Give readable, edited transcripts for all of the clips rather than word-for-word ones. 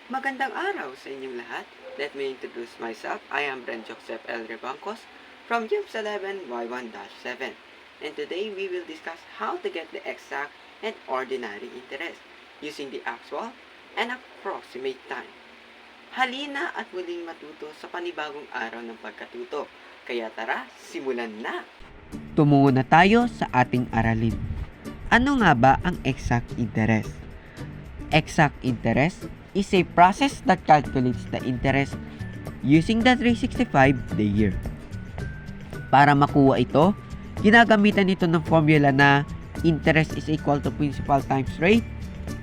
Magandang araw sa inyong lahat. Let me introduce myself. I am Bren Joseph L. Rebancos from GIMS 11Y1-7. And today we will discuss how to get the exact and ordinary interest using the actual and approximate time. Halina at muling matuto sa panibagong araw ng pagkatuto. Kaya tara, simulan na! Tumungo na tayo sa ating aralin. Ano nga ba ang exact interest? Exact interest is a process that calculates the interest using the 365-day year. Para makuha ito, ginagamitan ito ng formula na interest is equal to principal times rate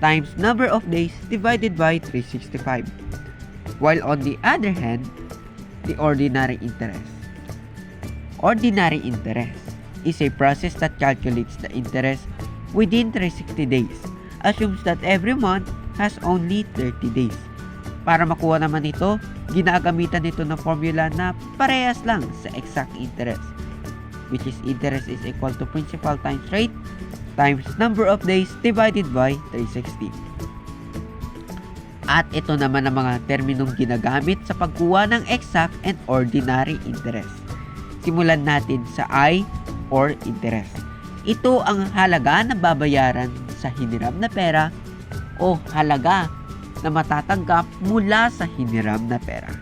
times number of days divided by 365. While on the other hand, the ordinary interest. Ordinary interest is a process that calculates the interest within 360 days, assumes that every month has only 30 days. Para makuha naman ito, ginagamitan nito ng formula na parehas lang sa exact interest, which is interest is equal to principal times rate times number of days divided by 360. At ito naman ang mga terminong ginagamit sa pagkuha ng exact and ordinary interest. Simulan natin sa I or interest. Ito ang halaga na babayaran sa hiniram na pera o halaga na matatanggap mula sa hiniram na pera.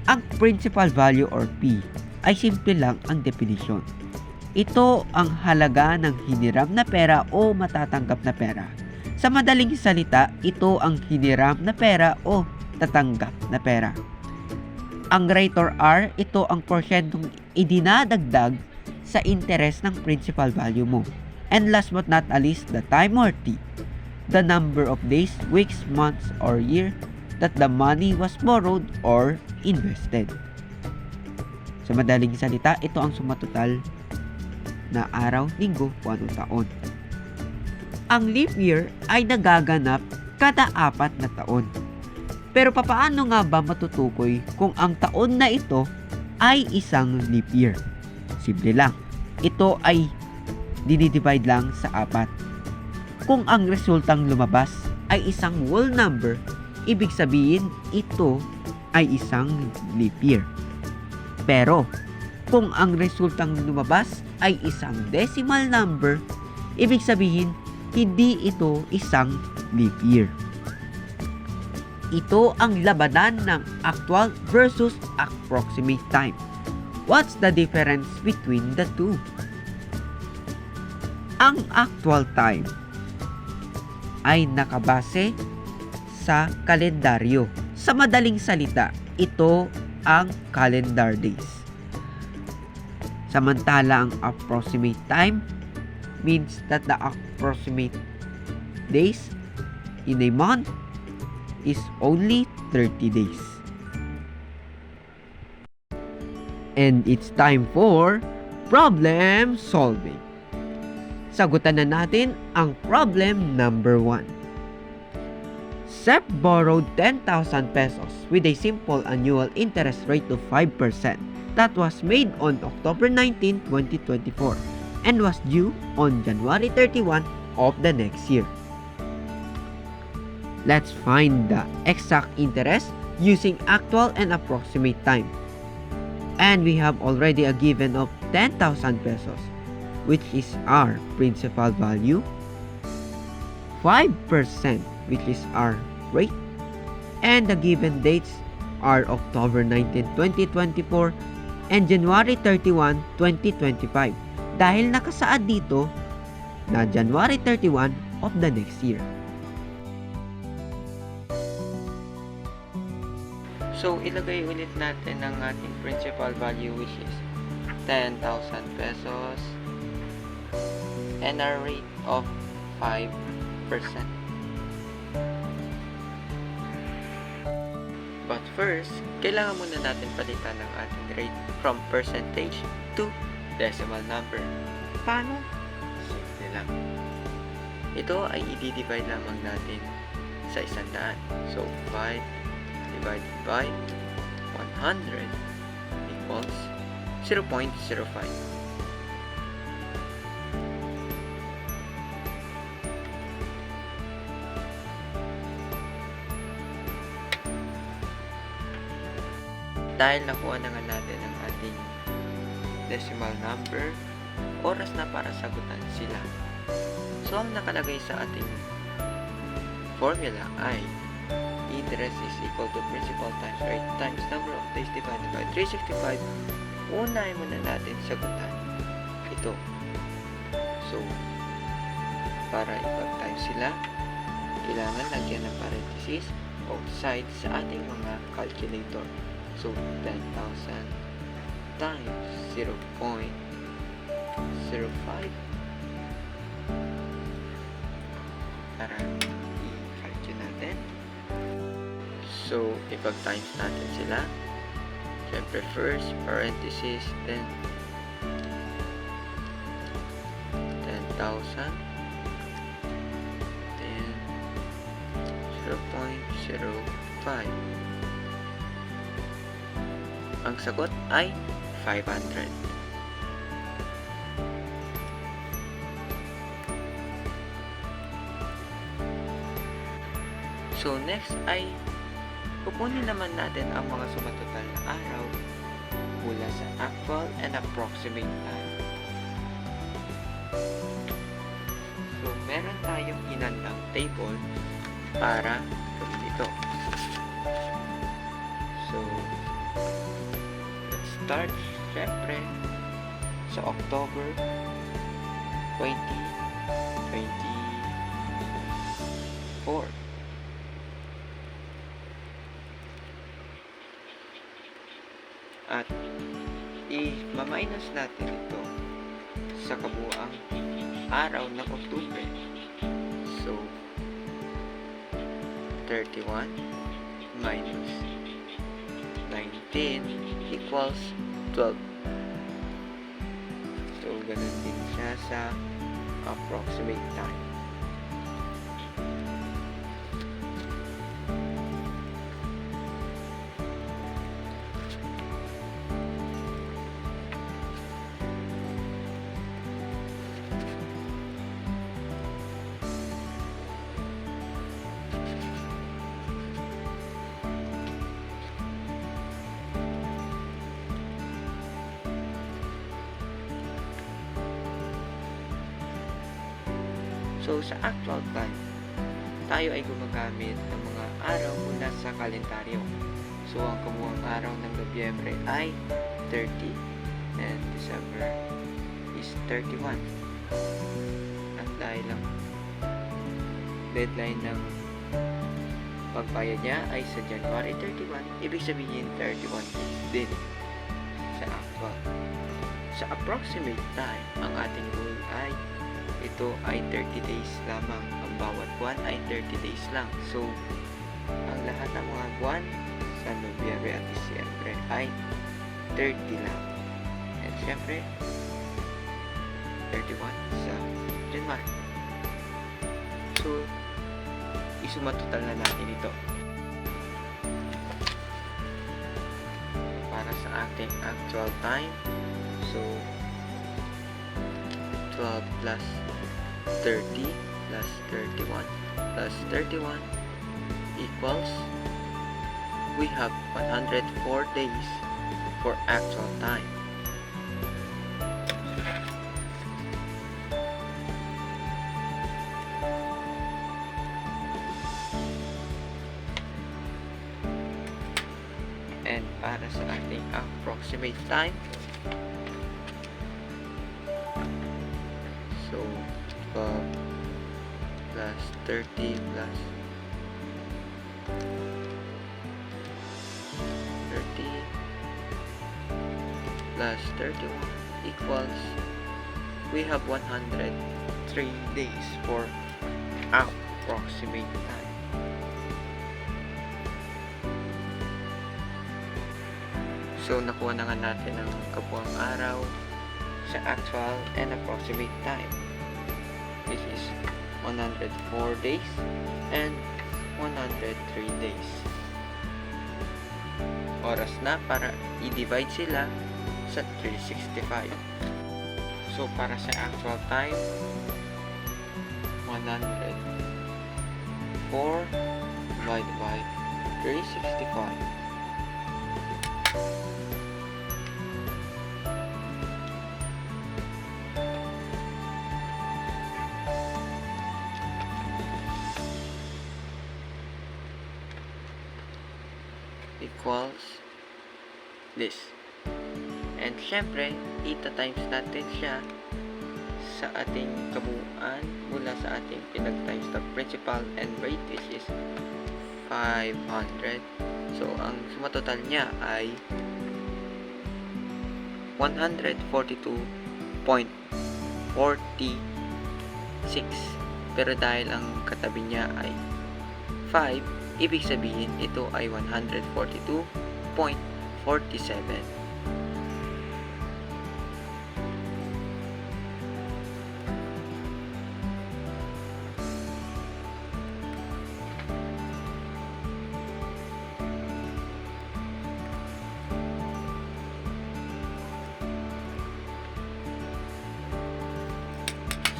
Ang principal value or P ay simple lang ang definition. Ito ang halaga ng hiniram na pera o matatanggap na pera. Sa madaling salita, ito ang hiniram na pera o tatanggap na pera. Ang rate or R, ito ang porsyentong idinadagdag sa interest ng principal value mo. And last but not least, the time or T, the number of days, weeks, months, or year that the money was borrowed or invested. Sa madaling salita, ito ang sumatotal na araw, linggo, buwan o taon. Ang leap year ay nagaganap kada 4 na taon. Pero papaano nga ba matutukoy kung ang taon na ito ay isang leap year? Simple lang. Ito ay dinidivide lang sa 4. Kung ang resultang lumabas ay isang whole number, ibig sabihin ito ay isang leap year. Pero kung ang resultang lumabas ay isang decimal number, ibig sabihin hindi ito isang leap year. Ito ang labanan ng actual versus approximate time. What's the difference between the two? Ang actual time ay nakabase sa kalendaryo. Sa madaling salita, ito ang calendar days. Samantala ang approximate time means that the approximate days in a month is only 30 days. And it's time for problem solving. Sagutan na natin ang problem number 1. Sep borrowed 10,000 pesos with a simple annual interest rate of 5% that was made on October 19, 2024 and was due on January 31 of the next year. Let's find the exact interest using actual and approximate time. And we have already a given of 10,000 pesos, which is our principal value, 5%, which is our rate, and the given dates are October 19, 2024 and January 31, 2025 dahil nakasaad dito na January 31 of the next year. So, ilagay ulit natin ang ating principal value which is 10,000 pesos and our rate of 5%. But first, kailangan muna natin palitan ang ating rate from percentage to decimal number. Paano? Simple lang. Ito ay i-divide lamang natin sa 100. So, 5 divided by 100 equals 0.05. dahil nakuha na nga natin ang ating decimal number, oras na para sagutan sila. So, ang nakalagay sa ating formula ay interest is equal to principal times rate times number of days divided by 365. Unahin muna natin sagutan ito. So, para ipag-times sila, kailangan lagyan ng parenthesis both sides sa ating mga calculator. So, 10,000 times 0.05 para i-calculate natin. So, ipag-times natin sila. Siyempre, first, parenthesis, then 10,000, then 0.05. Ang sagot ay 500. So, next ay kukunin naman natin ang mga sumatotal na araw mula sa actual and approximate time. So, meron tayong inandang table para gawin ito. So, let's start syempre sa October 2024. At i-minus natin ito sa kabuuang araw ng Oktubre. So, 31 minus 19 equals 12. So, ganun din siya sa approximate time. So, sa actual time, tayo ay gumagamit ng mga araw mula sa kalendaryo. So, ang kabuuang araw ng Nobyembre ay 30 and December is 31. At dahil ang deadline ng pagbayad niya ay sa January 31, ibig sabihin 31 days din sa actual. Sa approximate time, ang ating rule ay ito ay 30 days lamang. Ang bawat buwan ay 30 days lang. So, ang lahat ng mga buwan sa Nobyembre at Disyembre ay 30 lang. And syempre, 31 sa January. So, isumatotal na natin ito. Para sa ating actual time, so, 12 plus 30 plus 31 plus 31 equals, we have 104 days for actual time. And para sa ating approximate time, so, plus 30 plus 30 plus 31 equals, we have 103 days for approximate time. So, nakuha na nga natin ang kabuuang araw sa actual and approximate time. This is 104 days and 103 days. Oras na para i-divide sila sa 365. So, para sa actual time, 104 divided by 365 equals this. And syempre, ita-times natin siya sa ating kabuuan mula sa ating pinag-times the principal and rate, which is 500. So, ang suma total niya ay 142.46. Pero dahil ang katabi niya ay 5, ibig sabihin ito ay 142.47.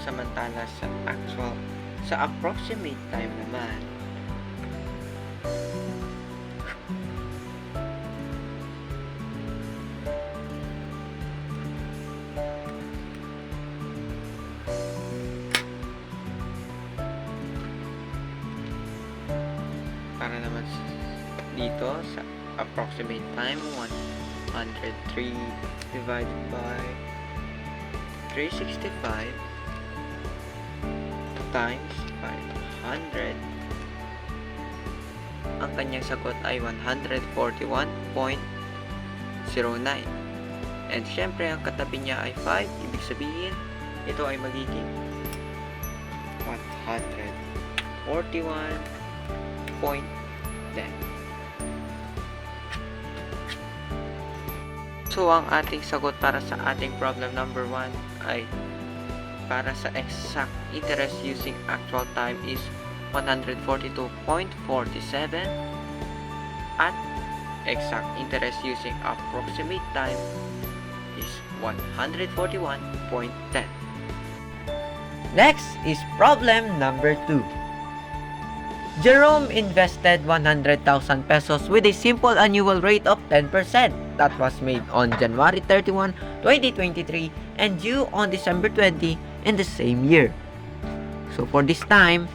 Samantala sa approximate time naman, para naman dito sa approximate time, 103 divided by 365 times 500. Ang kanyang sagot ay 141.09. And syempre, ang katabi niya ay 5. Ibig sabihin, ito ay magiging 141.10. So, ang ating sagot para sa ating problem number 1 ay para sa exact interest using actual time is 142.47 at exact interest using approximate time is 141.10. Next is problem number 2. Jerome invested 100,000 pesos with a simple annual rate of 10% that was made on January 31, 2023 and due on December 20 in the same year. So for this time,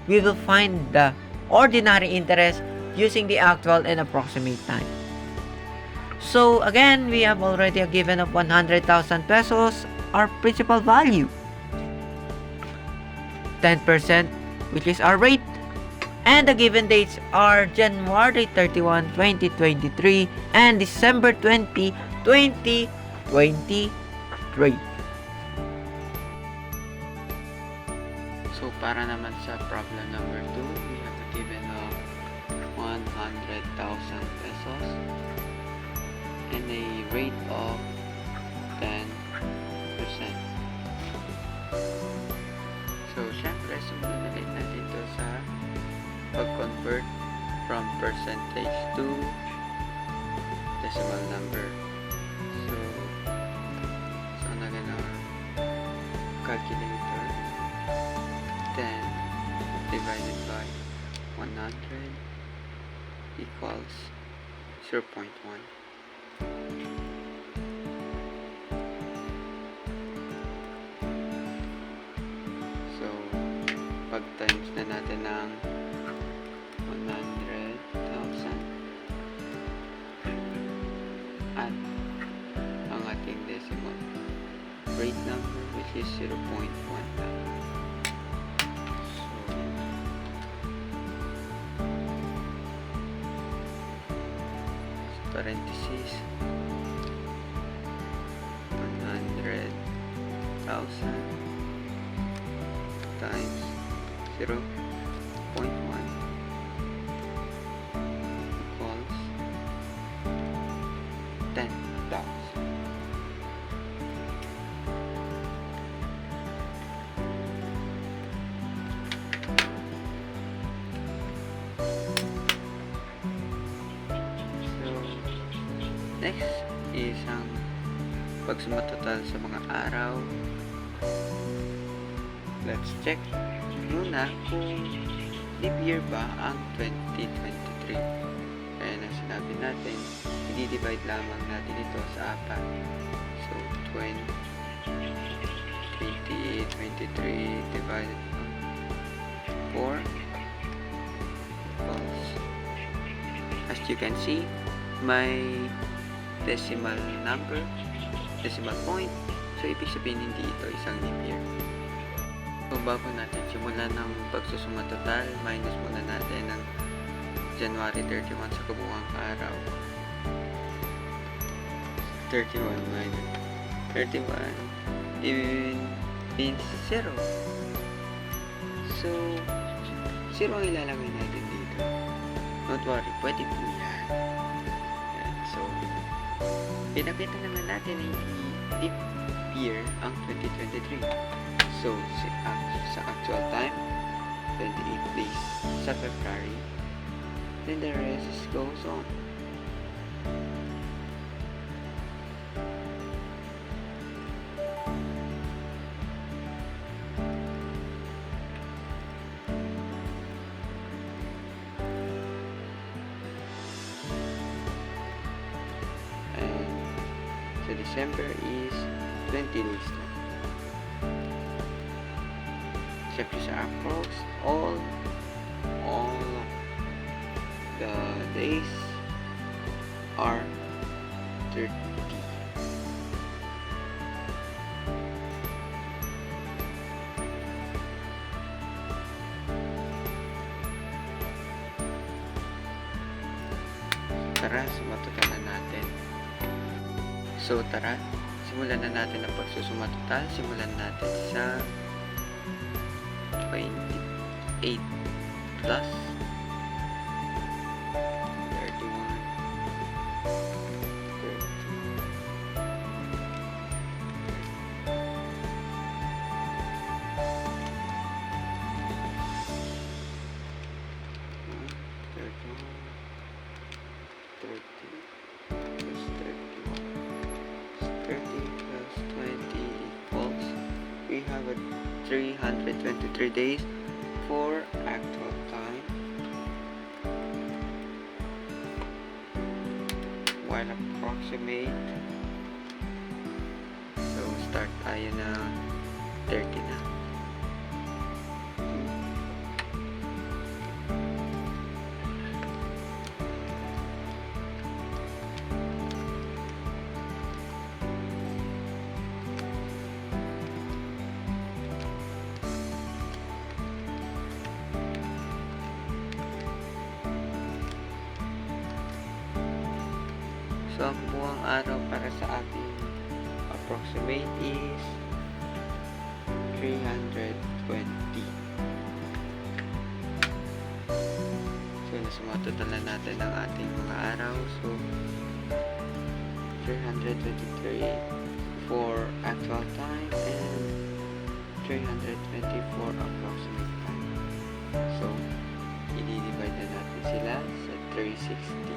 we will find the ordinary interest using the actual and approximate time. So again, we have already a given of 100,000 pesos, our principal value. 10%, which is our rate. And the given dates are January 31, 2023 and December 20, 2023. So, para naman sa problem number 2, we have a given of 100,000 pesos and a rate of 10%. So, syempre, sumunod natin ito sa pag-convert from percentage to decimal number. So I'm gonna calculator 10 divided by 100 equals 0.1. So, pag times na natin ng 100,000 at ang ating decimal rate number, which is 0.1. So, parenthesis 100,000 times 0.1 equals 10,000. So, next is ang pagsuma total sa mga araw. Let's check muna kung leap year ba ang 2023. Kaya sinabi natin, i-divide lamang natin ito sa 4. So, 20, 23 divided by 4 equals, as you can see, may decimal number, decimal point. So, ibig sabihin hindi ito isang leap year. So, bago natin simulan ng pagsusuma total, minus muna natin ang January 31 sa kabuuang araw. 31 minus 31 means 0. So, 0 ang ilalagay natin dito. Don't worry, pwede po yan. Yan. So, pinakita naman natin ay leap year ang 2023. So, sa actual time, 28 days sa February. Then the rest goes on. And so December is 20 days na. Siyempre sa approx, all the days are 30. Tara, sumatotalan natin. So, tara, simulan na natin ang pagsusuma total. Simulan natin sa 28 plus 31 323 days for actual time, while approximate, so start tayo na 30 na. So, ang buwang araw para sa ating approximate is 320. So, nasumatotalan natin ang ating mga araw. So, 323 for actual time and 320 for approximate time. So, i-divide na natin sila sa 360.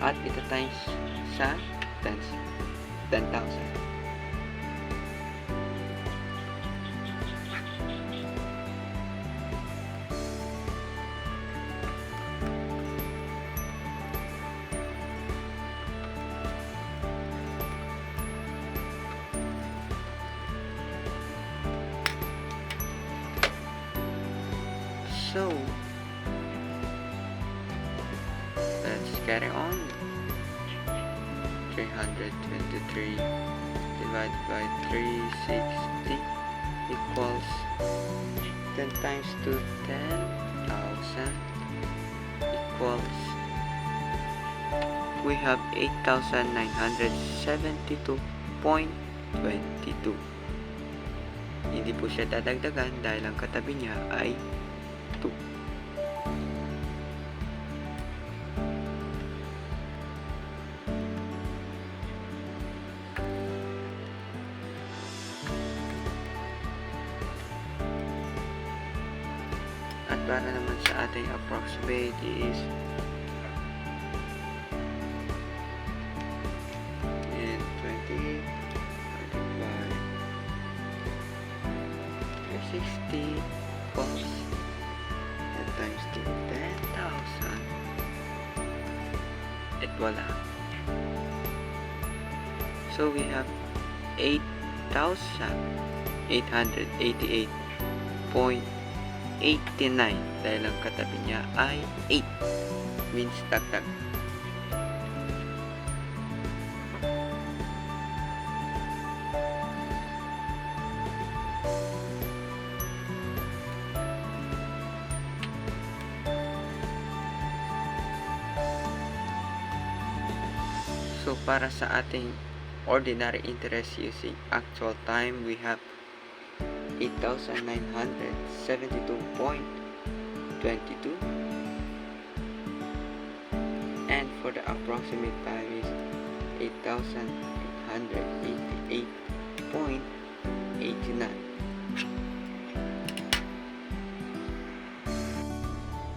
At ito times sa 10,000. So, let's carry on. 323 divided by 360 equals 10 times to 10,000 equals, we have 8,972.22. Hindi po siya dadagdagan dahil ang katabi niya ay 2. At para naman sa ating approximate is and 20 divided by Voila. So we have 8,888.89 dahil ang katabi niya ay 8 means dagdag. So para sa ating ordinary interest using actual time, we have 8,972.22, and for the approximate time is 8,888.89.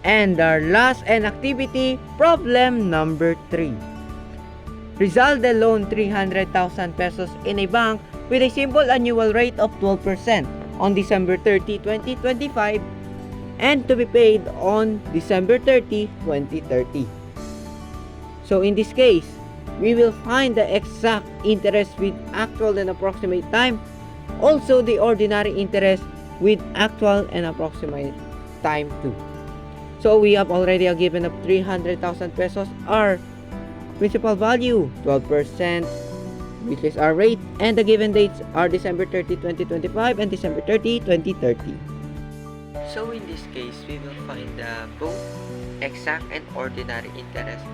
And our last and activity, problem number 3. Rizalde loaned 300,000 pesos in a bank with a simple annual rate of 12% on December 30, 2025 and to be paid on December 30, 2030. So in this case, we will find the exact interest with actual and approximate time, also the ordinary interest with actual and approximate time too. So we have already given up 300,000 pesos, our principal value, 12%, which is our rate, and the given dates are December 30, 2025 and December 30, 2030. So in this case, we will find both exact and ordinary interest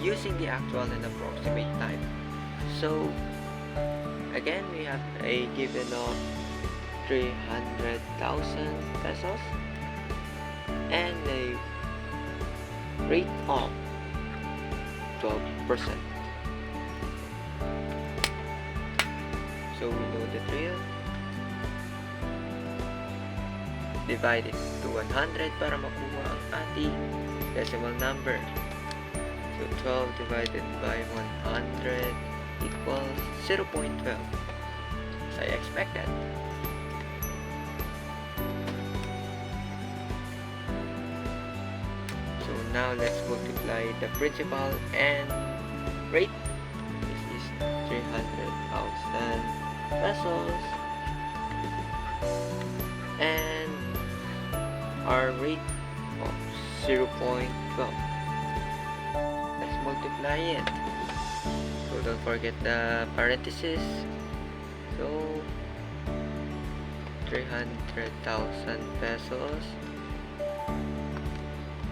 using the actual and approximate time. So again, we have a given of 300,000 pesos and a rate of 12%. So we know the drill. Divide it to 100 para makuha ang ating decimal number. So 12 divided by 100 equals 0.12. As I expected. So now let's multiply the principal and rate. This is 300,000 pesos. And our rate of 0.12. Let's multiply it. So don't forget the parentheses. So 300,000 pesos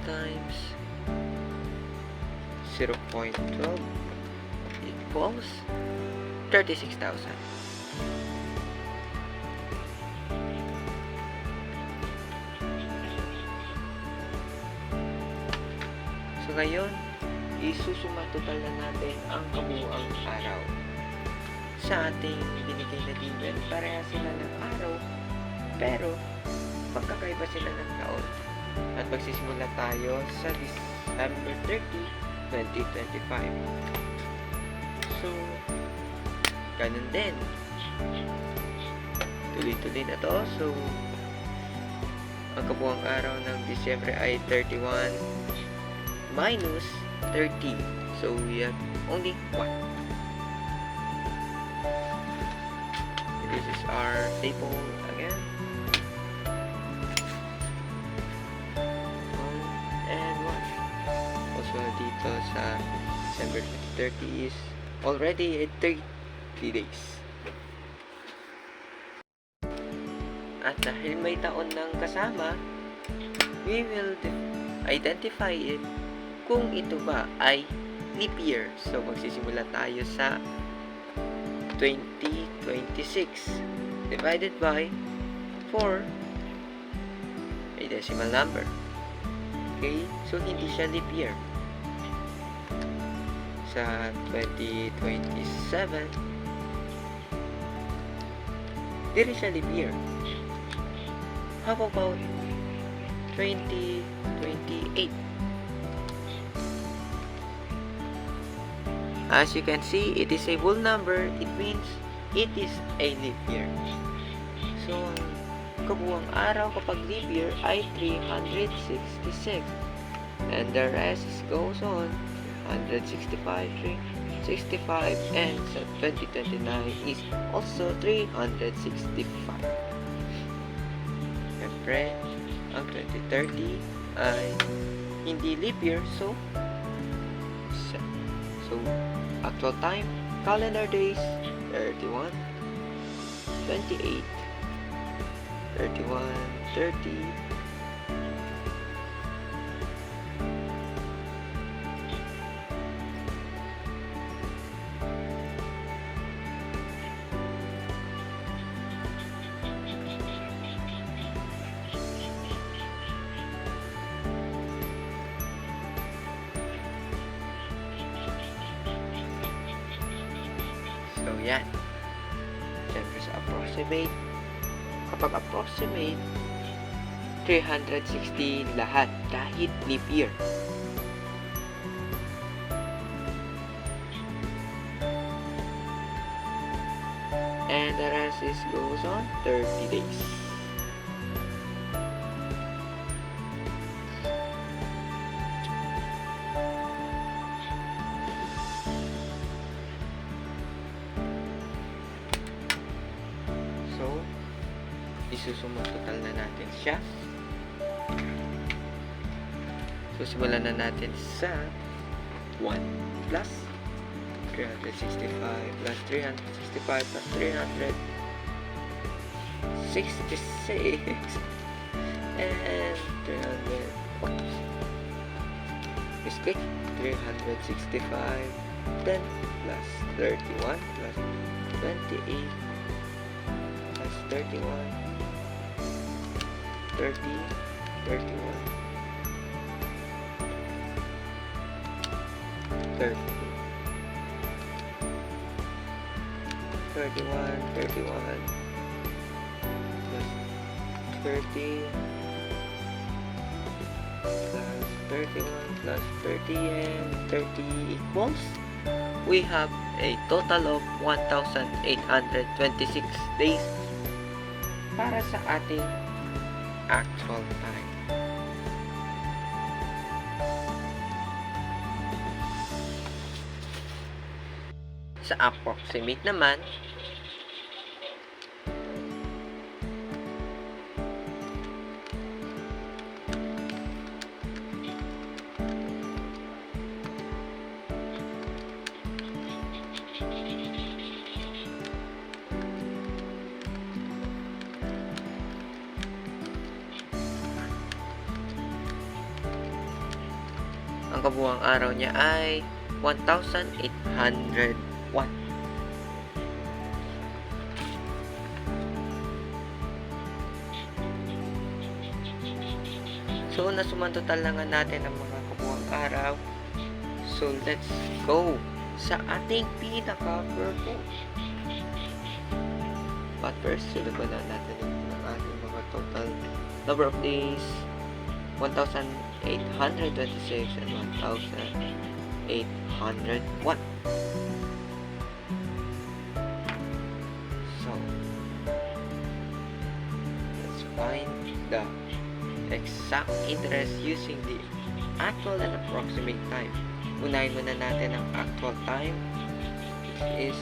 times 0.12 equals 36,000. So ngayon, isusuma total na natin ang kabuuang araw. Sa ating binigay na given, pareha sila ng araw, pero magkakaiba sila ng taon. At magsisimula tayo sa December 30, 2025. So, ganun din. Tuloy-tuloy na to. So, ang kabuuang araw ng Disyembre ay 31 minus 30. So, we have only 1. This is our table again. And 1. Also, dito sa December 30 is already 30 days. At dahil may taon ng kasama, we will identify it kung ito ba ay leap year. So, magsisimula tayo sa 2026 divided by 4, a decimal number. Okay? So, hindi siya leap year. Sa 2027, di rin siya leap year. How about 2028? As you can see, it is a whole number. It means it is a leap year. So, kabuuang araw kapag leap year ay 366. And the rest goes on 365, 365, and sa 2029 is also 365. Siyempre, ang 2030 ay hindi leap year, so actual time, calendar days, 31, 28, 31, 30, so yan. Siyempre sa approximate, kapag approximate, 360 lahat kahit leap year. And the rest is goes on 30 days. So, isusumot total na natin siya. So, simulan na natin sa 1 plus 365 plus 365 plus 366 and 300 mistake 365 10 plus 31 plus 28 plus 31 30 31 30 31 31 plus 30 plus 31 plus 30 and 30 equals, we have a total of 1,826 days para sa ating actual time. Sa approximate naman, ang kabuuang araw niya ay 1,801. So, nasuman total na nga natin ang mga kabuuang araw. So, let's go sa ating pinaka-purpose. But first, suluban na natin ang ating mga total number of days. 1,826 and 1,801. So, let's find the exact interest using the actual and approximate time. Unahin muna natin ang actual time, which is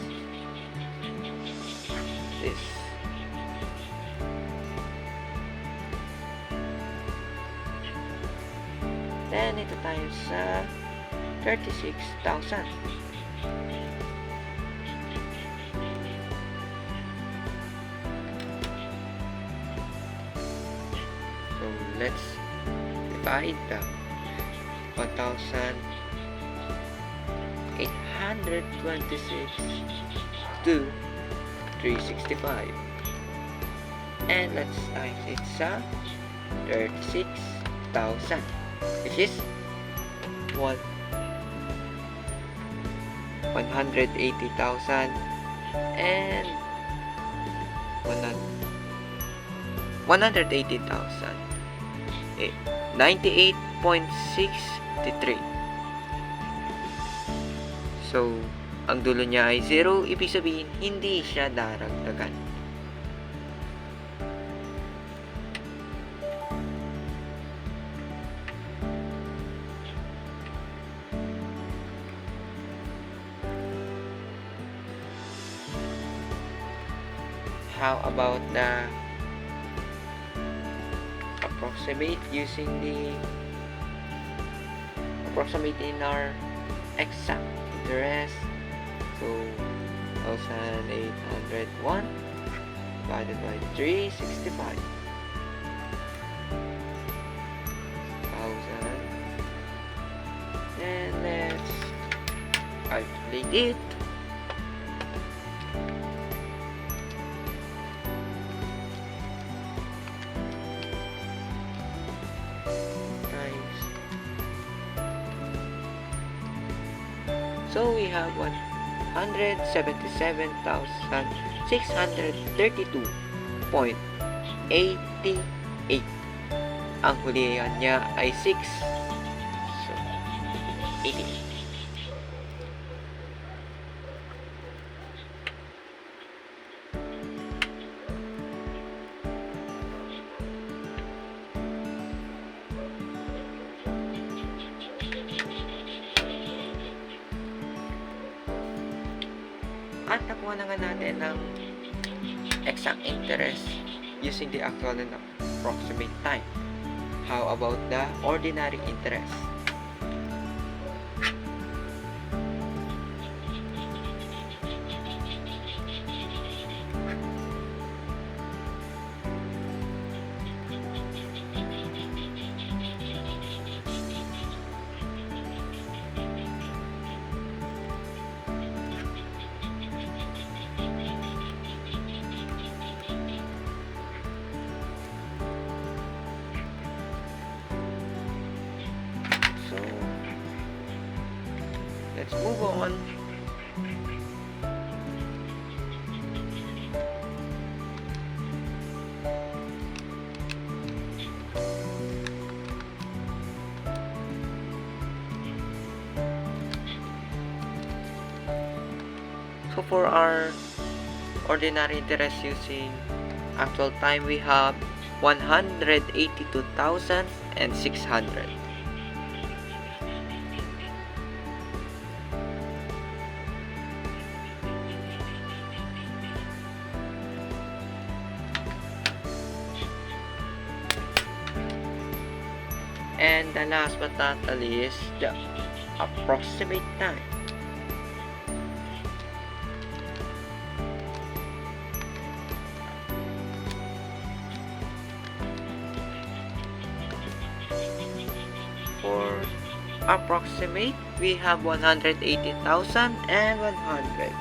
this. Then, ito tayo sa 36,000. So, let's divide the 1,826 to 365. And let's times it sa 36,000. Which is 180,000 and 180,000. 98.63. So, ang dulo niya ay 0, ibig sabihin hindi siya daragdagan. how about the approximate using the approximate in our exact interest? So 1,801 divided by 365. 1,000. And let's calculate it. Times. So we have 177,632.88. Ang hulihan niya ay 6. So, 88. At nakuha na nga natin ng exact interest using the actual and approximate time. How about the ordinary interest? So, let's move on. So for our ordinary interest using actual time, we have 182,600. And the last but not the least, the approximate time. For approximate, we have 180,100.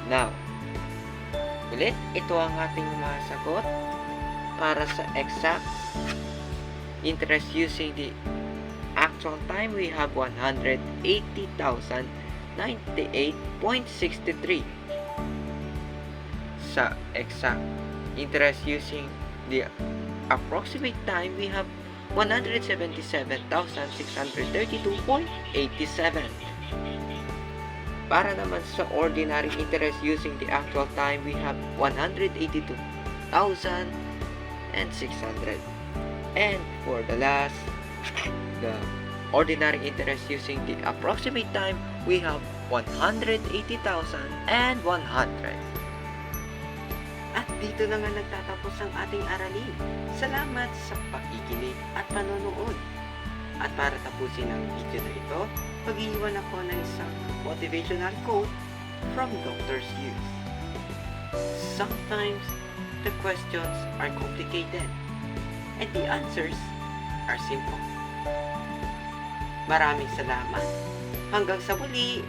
Now, ulit, ito ang ating masagot para sa exact interest using the actual time. We have 180,098.63. Sa exact interest using the approximate time, we have 177,632.87. Para naman sa ordinary interest using the actual time, we have 182,600. And for the last, the ordinary interest using the approximate time, we have 180,100. At dito na nga nagtatapos ang ating aralin. Salamat sa pakikinig at panonood. At para tapusin ang video na ito, mag-iwan ako ng isang motivational quote from Dr. Seuss. Sometimes, the questions are complicated and the answers are simple. Maraming salamat. Hanggang sa muli.